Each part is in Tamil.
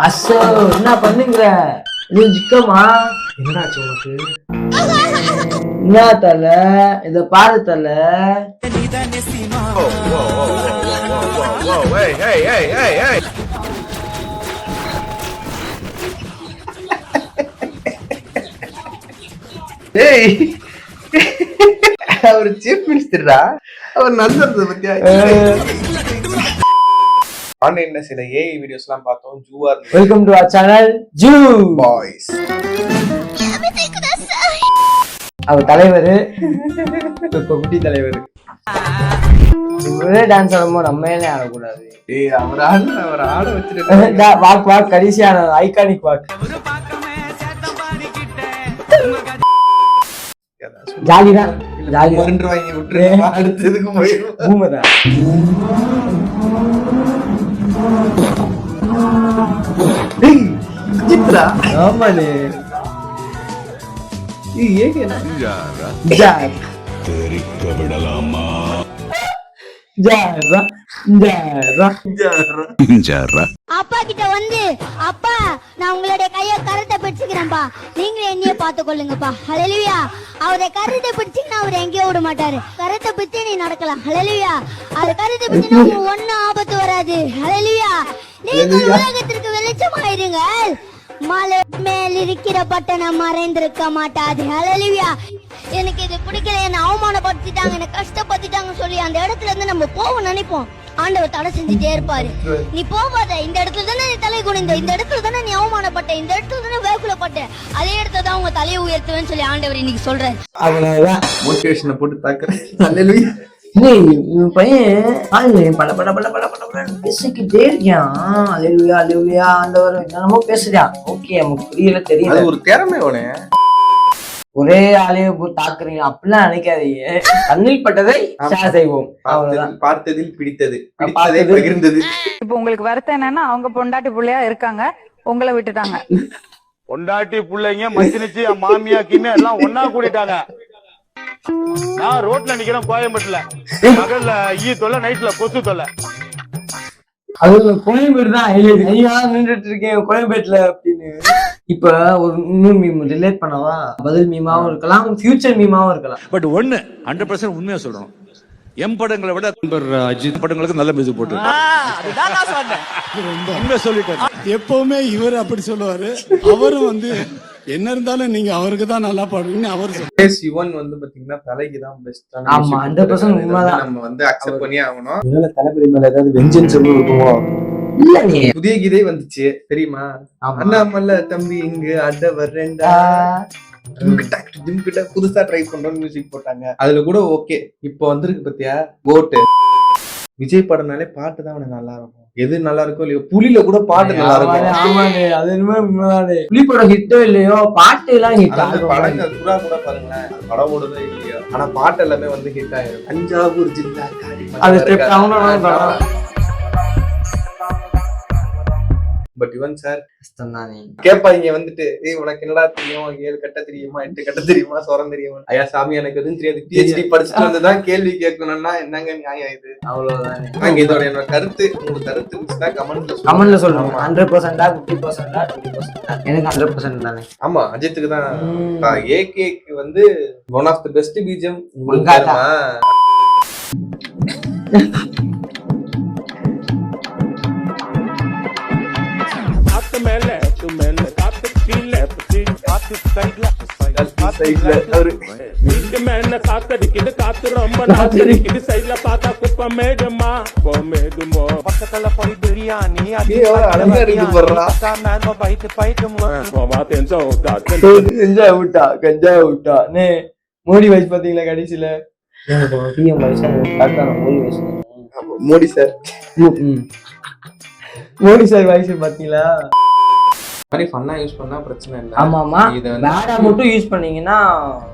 அசோ என்ன பண்ணுங்கிற இது சிக்கமா என்னடாச்சு உனக்கு? என்ன தல இத பாரு தல. அவர் சீஃப் மினிஸ்டர்டா. அவர் நல்லது பத்தியா ஆன்லைன்ல சில ஏஐ வீடியோஸ் எல்லாம் பார்த்தோம். ஜூவா வெல்கம் டு அவர் சேனல் ஜூ பாய்ஸ். அவர் தலைவர் குட்டி தலைவர் ஒரே டான்ஸ் ஆடும்போது நம்ம ஏனே ஆடக்கூடாது. அவர் ஆட வச்சிருக்க வாக் வாக் கடைசியான ஐகானிக் வாக். ஜாலிதான் ஜாலி வாங்கி விட்டுருங்க. அடுத்ததுக்கு போயிடும். பூமதான் சித்ரா ஆமாலே அப்பா கிட்ட வந்து அப்பா நான் உங்களுடைய கைய கரத்தை பிடிச்சுக்கிறேன்ப்பா, நீங்களே என்னைய பார்த்து கொள்ளுங்கப்பா. ஹல்லேலூயா. அவரை கரத்தை பிடிச்சிங்கன்னா அவர் எங்கேயோ விட மாட்டாரு. கரத்தை பிடிச்சு நீ நடக்கலாம். ஹல்லேலூயா. அவர் கரத்தை பிடிச்சினா உங்களுக்கு ஒன்னும் ஆபத்து வராது. ஹல்லேலூயா. நீங்கள் உலகத்திற்கு வெளிச்சமாயிருங்க. மலை மேல் இருக்கிற பட்டணம் மறைந்திருக்க மாட்டாது. ஹல்லேலூயா. எனக்கு இது பிடிக்கல, என்ன அவமானப்படுத்திட்டாங்க, என்ன கஷ்டப்படுத்திட்டாங்க சொல்லி அந்த இடத்துல இருந்து நம்ம போவோம் நினைப்போம். ஆண்டவர் தடை செஞ்சுட்டே இருப்பாரு. நீ போகாத, இந்த இடத்துல தானே நீ தலை குனிந்த, இந்த இடத்துல தானே நீ அவமானப்பட்ட, இந்த இடத்துல தானே வேகுலப்பட்ட, அதே இடத்துல தான் உங்க தலையை உயர்த்துவேன்னு சொல்லி ஆண்டவர் இன்னைக்கு சொல்றாரு. அவ்வளவுதான் மோட்டிவேஷனை போட்டு தாக்குறேன். ஹல்லேலூயா. பையன் பல பல பல பல பல பேசிக்கிட்டே இருக்கான். அல்லேலூயா அல்லேலூயா ஆண்டவர் என்னமோ பேசுறான். ஓகே நமக்கு புரியல, தெரியல. ஒரு திறமை உனே. ஒரே ஆளைய தாக்குறீங்க அப்படிலாம் நினைக்காதீங்க. கண்ணில் பட்டதை ஷேர் செய்வோம். அவ்வளவுதான். பார்த்ததில் பிடித்தது, பிடித்ததை பகிர்ந்தது. இப்ப உங்களுக்கு வருத்தம் என்னன்னா அவங்க பொண்டாட்டி புள்ளையா இருக்காங்க, உங்களை விட்டுட்டாங்க. பொண்டாட்டி பிள்ளைங்க மச்சினிச்சு மாமியா கிமியா எல்லாம் ஒன்னா கூட்டிட்டாங்க. நான் ரோட்ல நிக்கிறேன் கோயம்பேட்டுல, பகல்ல ஈ தொல்லை, நைட்ல கொசு தொல்லை. அது கோயம்பேடு தான் நின்றுட்டு இருக்கேன் கோயம்பேட்டுல அப்படின்னு. இப்ப ஒரு இன்னொரு மீம் ரிலேட் பண்ணவா? பதில் மீமாவும் இருக்கலாம், ஃபியூச்சர் மீமாவும் இருக்கலாம். பட் ஒண்ணு 100% உண்மையா சொல்றோம், எம் படங்களை விட அஜித் படங்களுக்கு நல்ல மியூசிக் போட்டு உண்மையா சொல்லிட்டேன். எப்பவுமே இவர் அப்படி சொல்லுவாரு. அவரும் வந்து என்ன இருந்தாலும் நீங்க அவருக்கு தான் நல்லா பாடுவீங்கன்னு அவர் சொல்லுவாரு. சிவன் வந்து பாத்தீங்கன்னா தலைக்கு தான் பெஸ்ட். ஆமா 100% உண்மைதான். நம்ம வந்து அக்செப்ட் பண்ணியே ஆகணும். இதனால தளபதி மேல ஏதாவது வெஞ்சன்ஸ் இருக்குமோ? இல்ல நீ புதிய கீதை வந்துச்சு தெரியுமா? அண்ணாமல்ல தம்பி இங்கு அட வர்றேன்டா கிட்ட புதுசா ட்ரை பண்றோம்னு மியூசிக் போட்டாங்க. அதுல கூட ஓகே. இப்போ வந்திருக்கு பாத்தியா கோட்டு. விஜய் படம்னாலே பாட்டு தான் அவனுக்கு நல்லா இருக்கும். எது நல்லா இருக்கோ இல்லையோ, புலில கூட பாட்டு நல்லா இருக்கும். ஆமாங்க, அது என்னமோ புலி படம் ஹிட்டோ இல்லையோ பாட்டு எல்லாம் ஹிட். படங்கள் புறா கூட பாருங்களேன், படம் ஓடுதோ இல்லையோ, ஆனா பாட்டு எல்லாமே வந்து ஹிட் ஆயிரும். தஞ்சாவூர் ஜில்லா அது ஸ்டெப் அவனோட. பட் இவன் சார் கஷ்டம்தானே. கேட்பாங்க வந்துட்டு, உனக்கு என்னடா தெரியும், 7 கட்ட தெரியுமா, 8 கட்ட தெரியுமா, சொரம் தெரியுமா? ஐயா சாமி எனக்கு எதுவும் தெரியாது, PhD படிச்சுட்டு வந்துதான் கேள்வி கேட்கணும்னா என்னங்க நியாயம் இது? அவ்வளவுதான். இதோட என்னோட கருத்து, உங்களுக்கு கருத்து இருந்துச்சுன்னா கமெண்ட்ல சொல்லுங்க. 100%, 50%, 20%. எனக்கு 100% தானே. ஆமா, அஜித்துக்கு தான். ஏகேக்கு வந்து ஒன் ஆஃப் தி பெஸ்ட் பீஜம் உங்களுக்கு. காத்து ரொம்ப நாத்தடிக்குது, சைட்ல பார்த்தா குப்பை மேடுமா மேடுமோ, பக்கத்துல போய் பிரியாணி மோடி வயசு பாத்தீங்களா கடைசியில? மோடி சார் மோடி சார் வயசு பாத்தீங்களா? மாதிரி ஃபன்னா யூஸ் பண்ணா பிரச்சனை இல்லை. ஆமாமா, பேடா மட்டும் யூஸ் பண்ணீங்கன்னா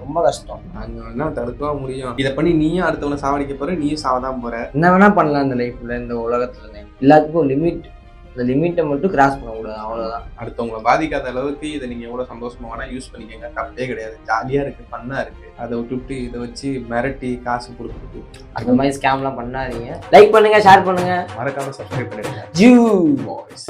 ரொம்ப கஷ்டம். அங்க தடுக்கவும் முடியும். இதை பண்ணி நீயும் அடுத்தவனை சாவடிக்க போற, நீயும் சாவதான் போற. என்ன வேணா பண்ணலாம் இந்த லைஃப்ல, இந்த உலகத்துல. எல்லாத்துக்கும் லிமிட், இந்த லிமிட்டை மட்டும் கிராஸ் பண்ணக்கூடாது, அவ்வளவுதான். அடுத்தவங்களை பாதிக்காத அளவுக்கு இதை நீங்க எவ்வளவு சந்தோஷமா வேணா யூஸ் பண்ணிக்கங்க, தப்பே கிடையாது. ஜாலியா இருக்கு, ஃபன்னா இருக்கு. அதை விட்டுவிட்டு இதை வச்சு மிரட்டி காசு கொடுத்துட்டு அந்த மாதிரி ஸ்கேம்லாம் பண்ணாதீங்க. லைக் பண்ணுங்க, ஷேர் பண்ணுங்க, மறக்காம சப்ஸ்கிரைப் பண்ணிடுங்க. ஜூ பாய்ஸ்.